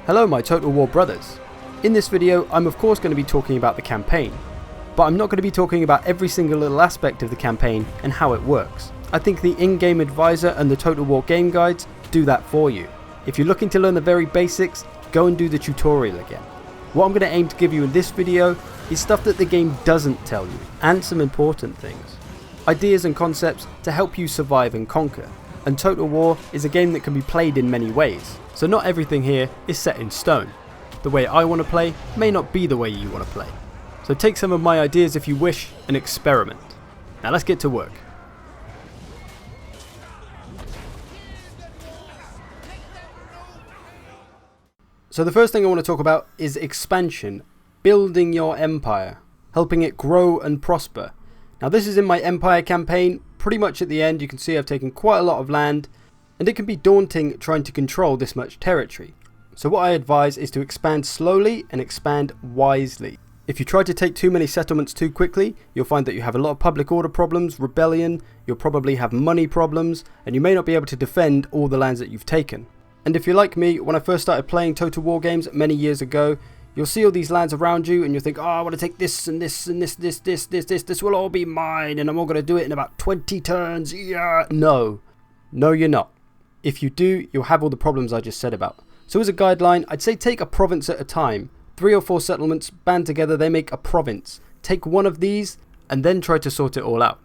Hello my Total War brothers. In this video I'm of course going to be talking about the campaign, but I'm not going to be talking about every single little aspect of the campaign and how it works. I think the in-game advisor and the Total War game guides do that for you. If you're looking to learn the very basics, go and do the tutorial again. What I'm going to aim to give you in this video is stuff that the game doesn't tell you, and some important things. Ideas and concepts to help you survive and conquer. And Total War is a game that can be played in many ways, so not everything here is set in stone. The way I want to play may not be the way you want to play. So take some of my ideas if you wish and experiment. Now let's get to work. So the first thing I want to talk about is expansion, building your empire, helping it grow and prosper. Now this is in my empire campaign. Pretty much at the end you can see I've taken quite a lot of land, and it can be daunting trying to control this much territory. So what I advise is to expand slowly and expand wisely. If you try to take too many settlements too quickly, you'll find that you have a lot of public order problems, rebellion, you'll probably have money problems, and you may not be able to defend all the lands that you've taken. And if you're like me, when I first started playing Total War games many years ago, you'll see all these lands around you and you'll think, oh, I want to take this and this and this will all be mine and I'm all going to do it in about 20 turns. Yeah. No, you're not. If you do, you'll have all the problems I just said about. So as a guideline, I'd say take a province at a time. 3 or 4 settlements band together, they make a province. Take one of these and then try to sort it all out.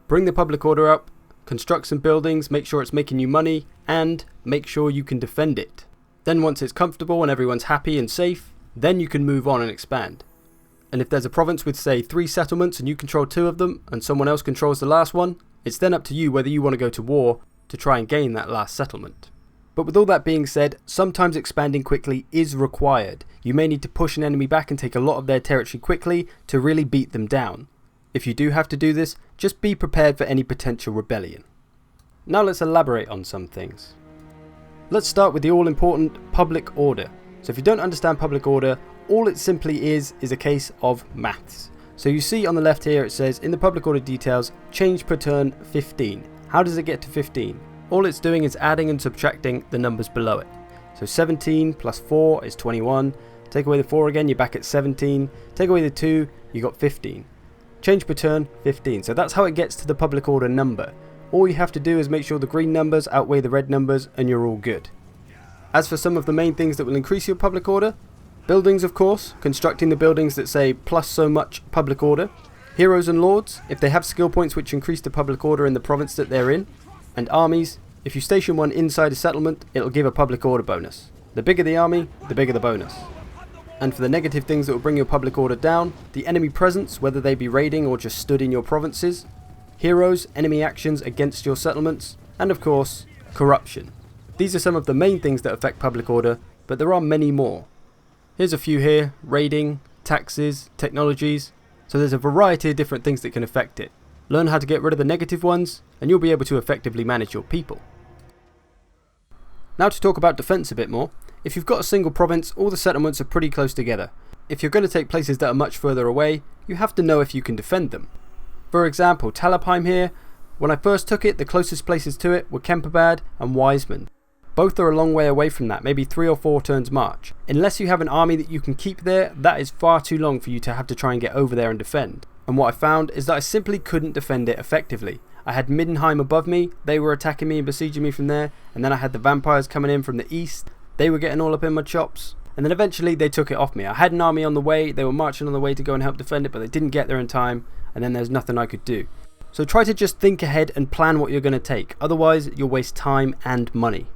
Bring the public order up, construct some buildings, make sure it's making you money, and make sure you can defend it. Then once it's comfortable and everyone's happy and safe, then you can move on and expand. And if there's a province with say 3 settlements and you control 2 of them and someone else controls the last one, it's then up to you whether you want to go to war to try and gain that last settlement. But with all that being said, sometimes expanding quickly is required. You may need to push an enemy back and take a lot of their territory quickly to really beat them down. If you do have to do this, just be prepared for any potential rebellion. Now let's elaborate on some things. Let's start with the all-important public order. So if you don't understand public order, all it simply is a case of maths. So you see on the left here it says in the public order details, change per turn 15. How does it get to 15? All it's doing is adding and subtracting the numbers below it. So 17 plus 4 is 21. Take away the 4 again, you're back at 17. Take away the 2, you got 15. Change per turn 15. So that's how it gets to the public order number. All you have to do is make sure the green numbers outweigh the red numbers and you're all good. As for some of the main things that will increase your public order, buildings of course, constructing the buildings that say plus so much public order. Heroes and lords, if they have skill points which increase the public order in the province that they're in. And armies, if you station one inside a settlement, it'll give a public order bonus. The bigger the army, the bigger the bonus. And for the negative things that will bring your public order down, the enemy presence, whether they be raiding or just stood in your provinces. Heroes, enemy actions against your settlements. And of course, corruption. These are some of the main things that affect public order, but there are many more. Here's a few here: raiding, taxes, technologies. So there's a variety of different things that can affect it. Learn how to get rid of the negative ones, and you'll be able to effectively manage your people. Now to talk about defense a bit more. If you've got a single province, all the settlements are pretty close together. If you're going to take places that are much further away, you have to know if you can defend them. For example, Talabheim here, when I first took it, the closest places to it were Kemperbad and Wiseman. Both are a long way away from that, maybe 3 or 4 turns march. Unless you have an army that you can keep there, that is far too long for you to have to try and get over there and defend. And what I found is that I simply couldn't defend it effectively. I had Middenheim above me, they were attacking me and besieging me from there, and then I had the vampires coming in from the east, they were getting all up in my chops, and then eventually they took it off me. I had an army on the way, they were marching on the way to go and help defend it, but they didn't get there in time, and then there's nothing I could do. So try to just think ahead and plan what you're going to take, otherwise you'll waste time and money.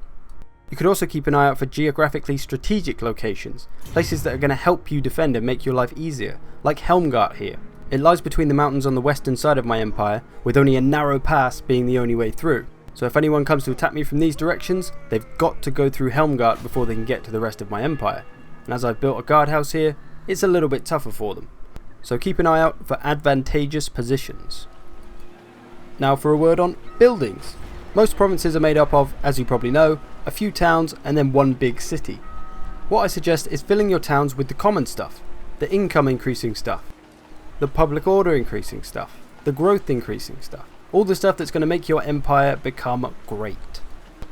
You could also keep an eye out for geographically strategic locations, places that are going to help you defend and make your life easier, like Helmgart here. It lies between the mountains on the western side of my empire, with only a narrow pass being the only way through. So if anyone comes to attack me from these directions, they've got to go through Helmgart before they can get to the rest of my empire. And as I've built a guardhouse here, it's a little bit tougher for them. So keep an eye out for advantageous positions. Now for a word on buildings. Most provinces are made up of, as you probably know, a few towns and then one big city. What I suggest is filling your towns with the common stuff, the income increasing stuff, the public order increasing stuff, the growth increasing stuff, all the stuff that's going to make your empire become great.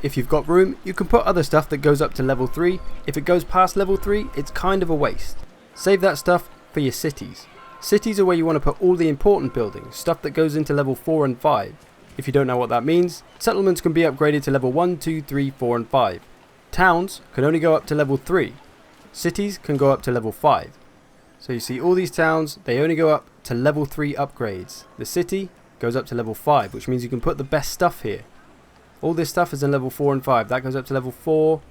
If you've got room, you can put other stuff that goes up to level 3. If it goes past level 3, it's kind of a waste. Save that stuff for your cities. Cities are where you want to put all the important buildings, stuff that goes into level 4 and 5. If you don't know what that means, settlements can be upgraded to level 1, 2, 3, 4 and 5. Towns can only go up to level 3. Cities can go up to level 5. So you see all these towns, they only go up to level 3 upgrades. The city goes up to level 5, which means you can put the best stuff here. All this stuff is in level 4 and 5. That goes up to level 4.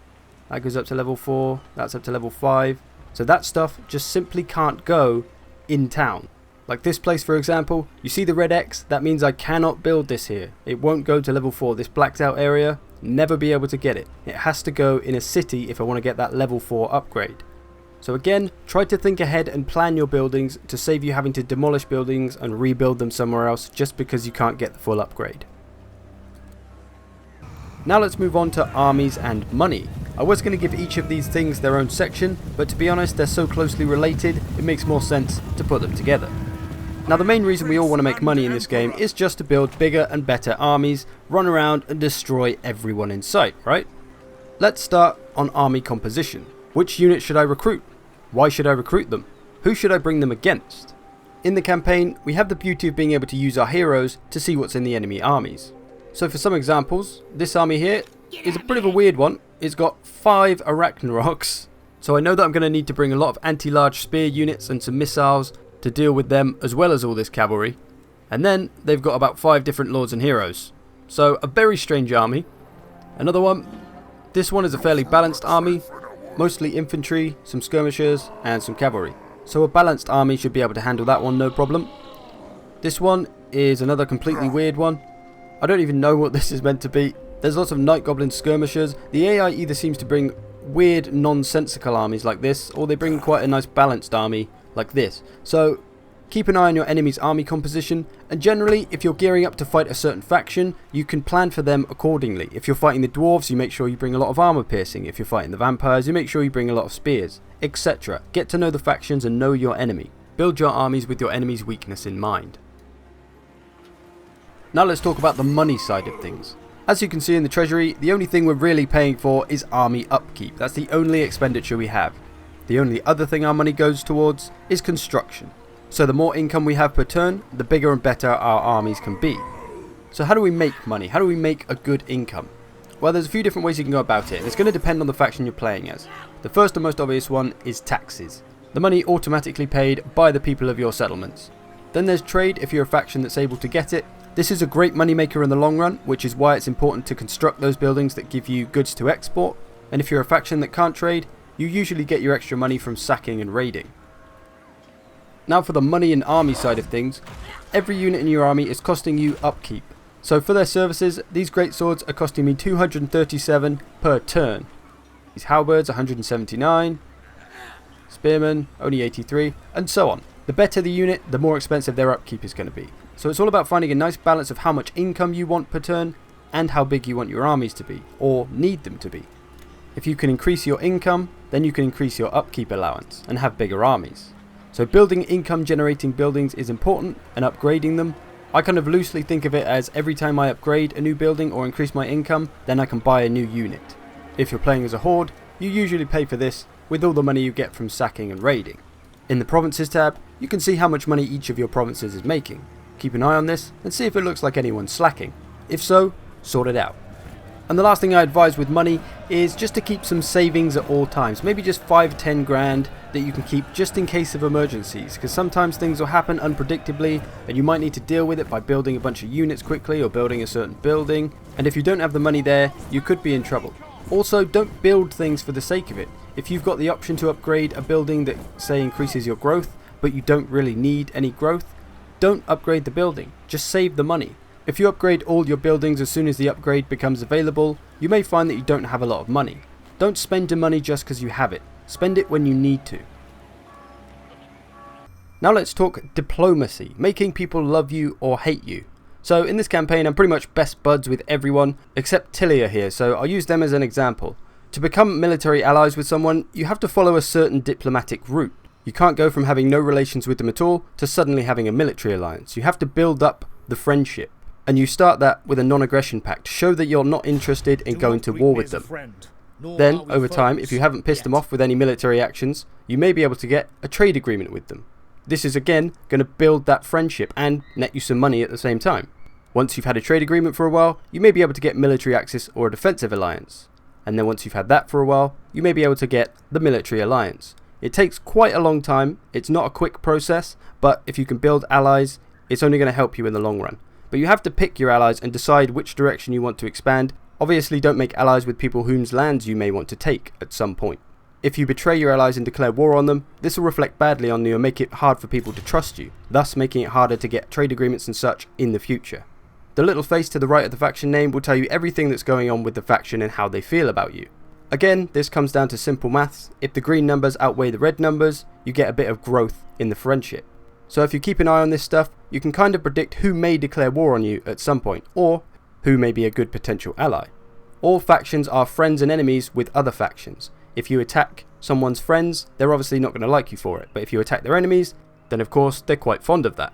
That goes up to level 4. That's up to level 5. So that stuff just simply can't go in town. Like this place, for example, you see the red X? That means I cannot build this here. It won't go to level 4. This blacked out area, never be able to get it. It has to go in a city if I want to get that level 4 upgrade. So again, try to think ahead and plan your buildings to save you having to demolish buildings and rebuild them somewhere else just because you can't get the full upgrade. Now let's move on to armies and money. I was going to give each of these things their own section, but to be honest, they're so closely related, it makes more sense to put them together. Now the main reason we all want to make money in this game is just to build bigger and better armies, run around and destroy everyone in sight, right? Let's start on army composition. Which unit should I recruit? Why should I recruit them? Who should I bring them against? In the campaign, we have the beauty of being able to use our heroes to see what's in the enemy armies. So for some examples, this army here is a bit of a weird one. It's got 5 Arachnaroks, so I know that I'm going to need to bring a lot of anti-large spear units and some missiles to deal with them, as well as all this cavalry. And then they've got about 5 different lords and heroes. So a very strange army. Another one, this one is a fairly balanced army, mostly infantry, some skirmishers and some cavalry. So a balanced army should be able to handle that one no problem. This one is another completely weird one. I don't even know what this is meant to be. There's lots of night goblin skirmishers. The AI either seems to bring weird nonsensical armies like this, or they bring quite a nice balanced army like this. So keep an eye on your enemy's army composition, and generally if you're gearing up to fight a certain faction, you can plan for them accordingly. If you're fighting the dwarves, you make sure you bring a lot of armor piercing. If you're fighting the vampires, you make sure you bring a lot of spears, etc. Get to know the factions and know your enemy. Build your armies with your enemy's weakness in mind. Now let's talk about the money side of things. As you can see in the treasury, the only thing we're really paying for is army upkeep. That's the only expenditure we have. The only other thing our money goes towards is construction. So the more income we have per turn, the bigger and better our armies can be. So how do we make money? How do we make a good income? Well, there's a few different ways you can go about it, and it's going to depend on the faction you're playing as. The first and most obvious one is taxes. The money automatically paid by the people of your settlements. Then there's trade if you're a faction that's able to get it. This is a great moneymaker in the long run, which is why it's important to construct those buildings that give you goods to export. And if you're a faction that can't trade, you usually get your extra money from sacking and raiding. Now for the money and army side of things, every unit in your army is costing you upkeep. So for their services, these greatswords are costing me 237 per turn. These halberds 179, spearmen only 83, and so on. The better the unit, the more expensive their upkeep is going to be. So it's all about finding a nice balance of how much income you want per turn and how big you want your armies to be, or need them to be. If you can increase your income, then you can increase your upkeep allowance and have bigger armies. So building income generating buildings is important, and upgrading them. I kind of loosely think of it as every time I upgrade a new building or increase my income, then I can buy a new unit. If you're playing as a horde, you usually pay for this with all the money you get from sacking and raiding. In the provinces tab, you can see how much money each of your provinces is making. Keep an eye on this and see if it looks like anyone's slacking. If so, sort it out. And the last thing I advise with money is just to keep some savings at all times. Maybe just 5-10 grand that you can keep just in case of emergencies, because sometimes things will happen unpredictably and you might need to deal with it by building a bunch of units quickly or building a certain building, and if you don't have the money there, you could be in trouble. Also, don't build things for the sake of it. If you've got the option to upgrade a building that, say, increases your growth, but you don't really need any growth, don't upgrade the building, just save the money. If you upgrade all your buildings as soon as the upgrade becomes available, you may find that you don't have a lot of money. Don't spend your money just because you have it. Spend it when you need to. Now let's talk diplomacy, making people love you or hate you. So in this campaign I'm pretty much best buds with everyone except Tilia here, so I'll use them as an example. To become military allies with someone, you have to follow a certain diplomatic route. You can't go from having no relations with them at all to suddenly having a military alliance. You have to build up the friendship. And you start that with a non-aggression pact to show that you're not interested in going to war with them. Then, over time, if you haven't pissed them off with any military actions, you may be able to get a trade agreement with them. This is again going to build that friendship and net you some money at the same time. Once you've had a trade agreement for a while, you may be able to get military access or a defensive alliance. And then once you've had that for a while, you may be able to get the military alliance. It takes quite a long time, it's not a quick process, but if you can build allies, it's only going to help you in the long run. But you have to pick your allies and decide which direction you want to expand. Obviously don't make allies with people whose lands you may want to take at some point. If you betray your allies and declare war on them, this will reflect badly on you and make it hard for people to trust you, thus making it harder to get trade agreements and such in the future. The little face to the right of the faction name will tell you everything that's going on with the faction and how they feel about you. Again, this comes down to simple maths. If the green numbers outweigh the red numbers, you get a bit of growth in the friendship. So if you keep an eye on this stuff, you can kind of predict who may declare war on you at some point, or who may be a good potential ally. All factions are friends and enemies with other factions. If you attack someone's friends, they're obviously not going to like you for it, but if you attack their enemies, then of course they're quite fond of that.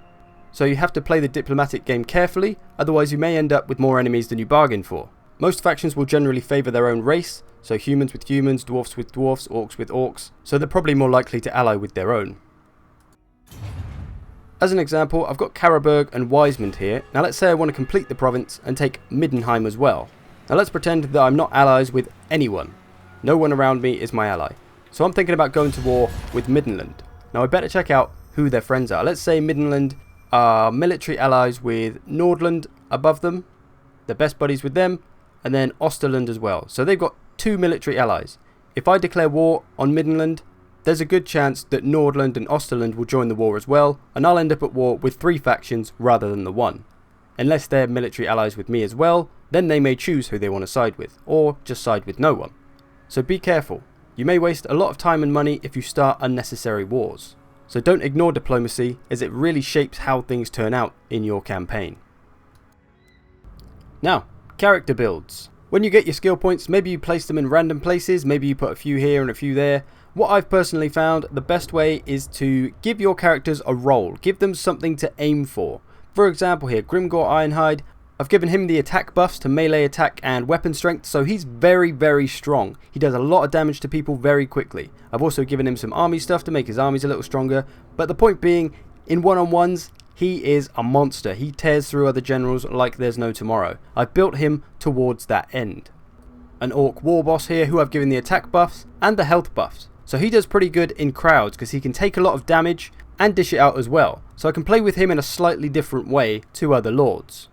So you have to play the diplomatic game carefully, otherwise you may end up with more enemies than you bargained for. Most factions will generally favour their own race, so humans with humans, dwarfs with dwarfs, orcs with orcs, so they're probably more likely to ally with their own. As an example, I've got Karaberg and Wisemond here. Now let's say I want to complete the province and take Middenheim as well. Now let's pretend that I'm not allies with anyone. No one around me is my ally. So I'm thinking about going to war with Middenland. Now I better check out who their friends are. Let's say Middenland are military allies with Nordland above them. They're best buddies with them. And then Osterland as well. So they've got 2 military allies. If I declare war on Middenland, there's a good chance that Nordland and Osterland will join the war as well, and I'll end up at war with 3 factions rather than the 1. Unless they're military allies with me as well, then they may choose who they want to side with, or just side with no one. So be careful. You may waste a lot of time and money if you start unnecessary wars. So don't ignore diplomacy, as it really shapes how things turn out in your campaign. Now, character builds. When you get your skill points, maybe you place them in random places, maybe you put a few here and a few there. What I've personally found, the best way is to give your characters a role, give them something to aim for. For example here, Grimgor Ironhide, I've given him the attack buffs to melee attack and weapon strength, so he's very, very strong. He does a lot of damage to people very quickly. I've also given him some army stuff to make his armies a little stronger, but the point being, in one-on-ones, he is a monster. He tears through other generals like there's no tomorrow. I've built him towards that end. An Orc War Boss here who I've given the attack buffs and the health buffs. So he does pretty good in crowds because he can take a lot of damage and dish it out as well. So I can play with him in a slightly different way to other lords.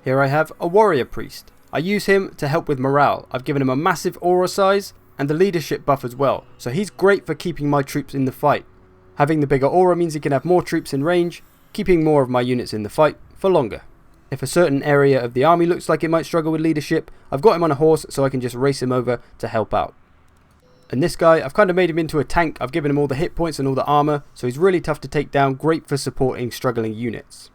Here I have a Warrior Priest. I use him to help with morale. I've given him a massive aura size and the leadership buff as well. So he's great for keeping my troops in the fight. Having the bigger aura means he can have more troops in range, keeping more of my units in the fight for longer. If a certain area of the army looks like it might struggle with leadership, I've got him on a horse so I can just race him over to help out. And this guy, I've kind of made him into a tank. I've given him all the hit points and all the armor, so he's really tough to take down, great for supporting struggling units.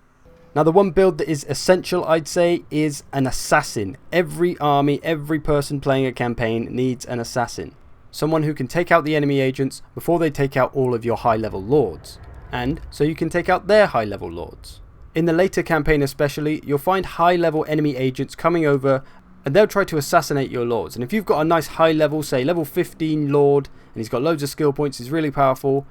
Now the one build that is essential, I'd say, is an assassin. Every army, every person playing a campaign needs an assassin. Someone who can take out the enemy agents before they take out all of your high level lords. And so you can take out their high level lords. In the later campaign especially, you'll find high level enemy agents coming over and they'll try to assassinate your lords. And if you've got a nice high level, say level 15 lord, and he's got loads of skill points, he's really powerful,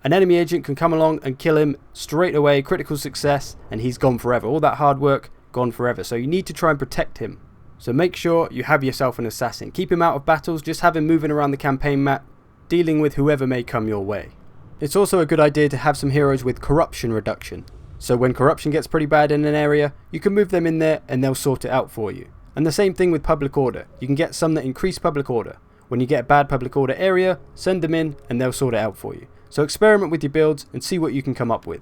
an enemy agent can come along and kill him straight away, critical success, and he's gone forever. All that hard work, gone forever. So you need to try and protect him. So make sure you have yourself an assassin. Keep him out of battles, just have him moving around the campaign map, dealing with whoever may come your way. It's also a good idea to have some heroes with corruption reduction. So when corruption gets pretty bad in an area, you can move them in there and they'll sort it out for you. And the same thing with public order. You can get some that increase public order. When you get a bad public order area, send them in and they'll sort it out for you. So experiment with your builds and see what you can come up with.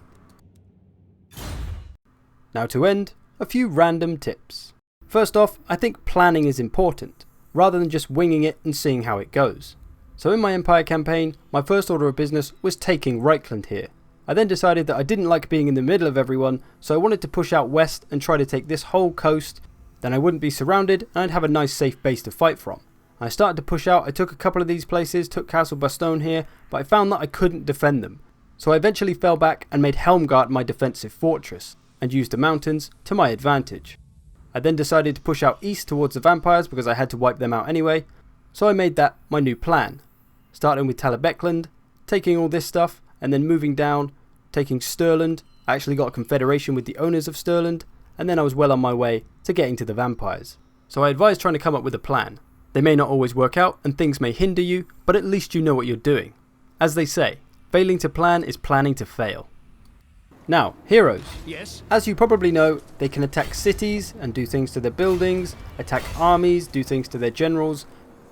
Now to end, a few random tips. First off, I think planning is important, rather than just winging it and seeing how it goes. So in my Empire campaign, my first order of business was taking Reichland here. I then decided that I didn't like being in the middle of everyone, so I wanted to push out west and try to take this whole coast. Then I wouldn't be surrounded and I'd have a nice safe base to fight from. I started to push out. I took a couple of these places, took Castle Bastogne here, but I found that I couldn't defend them. So I eventually fell back and made Helmgart my defensive fortress. and use the mountains to my advantage. I then decided to push out east towards the vampires because I had to wipe them out anyway, so I made that my new plan. Starting with Talabecland, taking all this stuff, and then moving down, taking Stirland. I actually got a confederation with the owners of Stirland, and then I was well on my way to getting to the vampires. So I advise trying to come up with a plan. They may not always work out and things may hinder you, but at least you know what you're doing. As they say, failing to plan is planning to fail. Now, heroes. Yes. As you probably know, they can attack cities and do things to their buildings, attack armies, do things to their generals,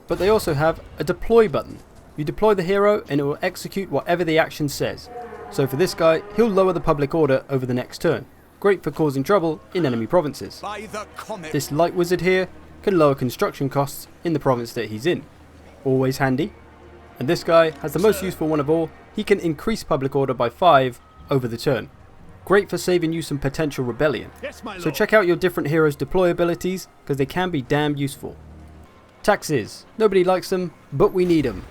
but they also have a deploy button. You deploy the hero and it will execute whatever the action says. So for this guy, he'll lower the public order over the next turn. Great for causing trouble in enemy provinces. This light wizard here can lower construction costs in the province that he's in. Always handy. And this guy has the most useful one of all. He can increase public order by 5 over the turn. Great for saving you some potential rebellion. Yes, my lord. So check out your different heroes' deploy abilities because they can be damn useful. Taxes. Nobody likes them, but we need them.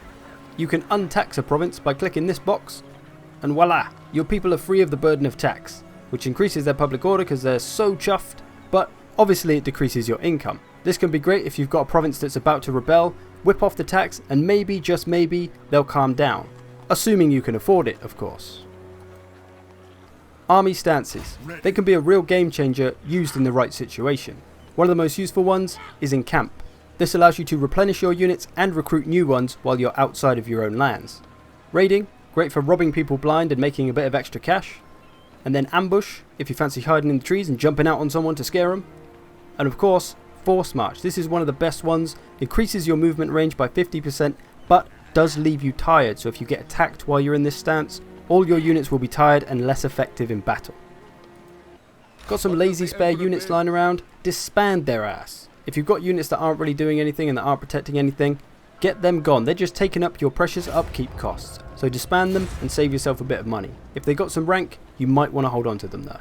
You can untax a province by clicking this box, and voila, your people are free of the burden of tax, which increases their public order because they're so chuffed, but obviously it decreases your income. This can be great if you've got a province that's about to rebel, whip off the tax, and maybe, just maybe, they'll calm down. Assuming you can afford it, of course. Army stances. They can be a real game changer used in the right situation. One of the most useful ones is in camp. This allows you to replenish your units and recruit new ones while you're outside of your own lands. Raiding, great for robbing people blind and making a bit of extra cash. And then ambush, if you fancy hiding in the trees and jumping out on someone to scare them. And of course, force march. This is one of the best ones. Increases your movement range by 50%, but does leave you tired. So if you get attacked while you're in this stance, all your units will be tired and less effective in battle. Got some lazy spare units lying around? Disband their ass. If you've got units that aren't really doing anything and that aren't protecting anything, get them gone. They're just taking up your precious upkeep costs. So disband them and save yourself a bit of money. If they got some rank, you might want to hold on to them though.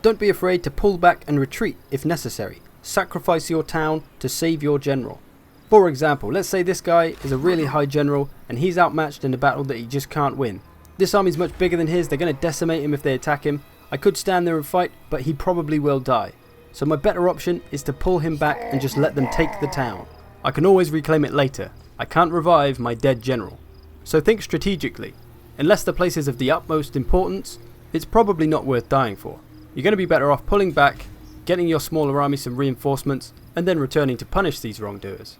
Don't be afraid to pull back and retreat if necessary. Sacrifice your town to save your general. For example, let's say this guy is a really high general and he's outmatched in a battle that he just can't win. This army's much bigger than his, they're going to decimate him if they attack him. I could stand there and fight, but he probably will die. So my better option is to pull him back and just let them take the town. I can always reclaim it later. I can't revive my dead general. So think strategically. Unless the place is of the utmost importance, it's probably not worth dying for. You're going to be better off pulling back, getting your smaller army some reinforcements, and then returning to punish these wrongdoers.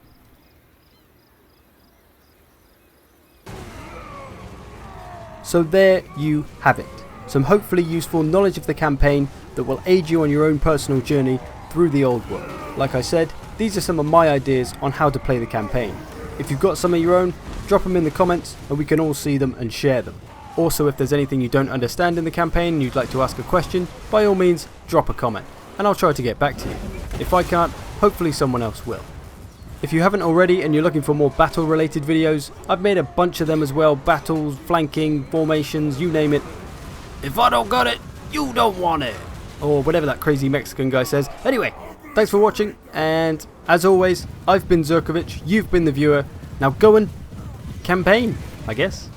So there you have it. Some hopefully useful knowledge of the campaign that will aid you on your own personal journey through the old world. Like I said, these are some of my ideas on how to play the campaign. If you've got some of your own, drop them in the comments and we can all see them and share them. Also, if there's anything you don't understand in the campaign and you'd like to ask a question, by all means drop a comment and I'll try to get back to you. If I can't, hopefully someone else will. If you haven't already and you're looking for more battle related videos, I've made a bunch of them as well. Battles, flanking, formations, you name it. If I don't got it, you don't want it. Or whatever that crazy Mexican guy says. Anyway, thanks for watching, and as always, I've been Zerkovich, you've been the viewer. Now go and campaign, I guess.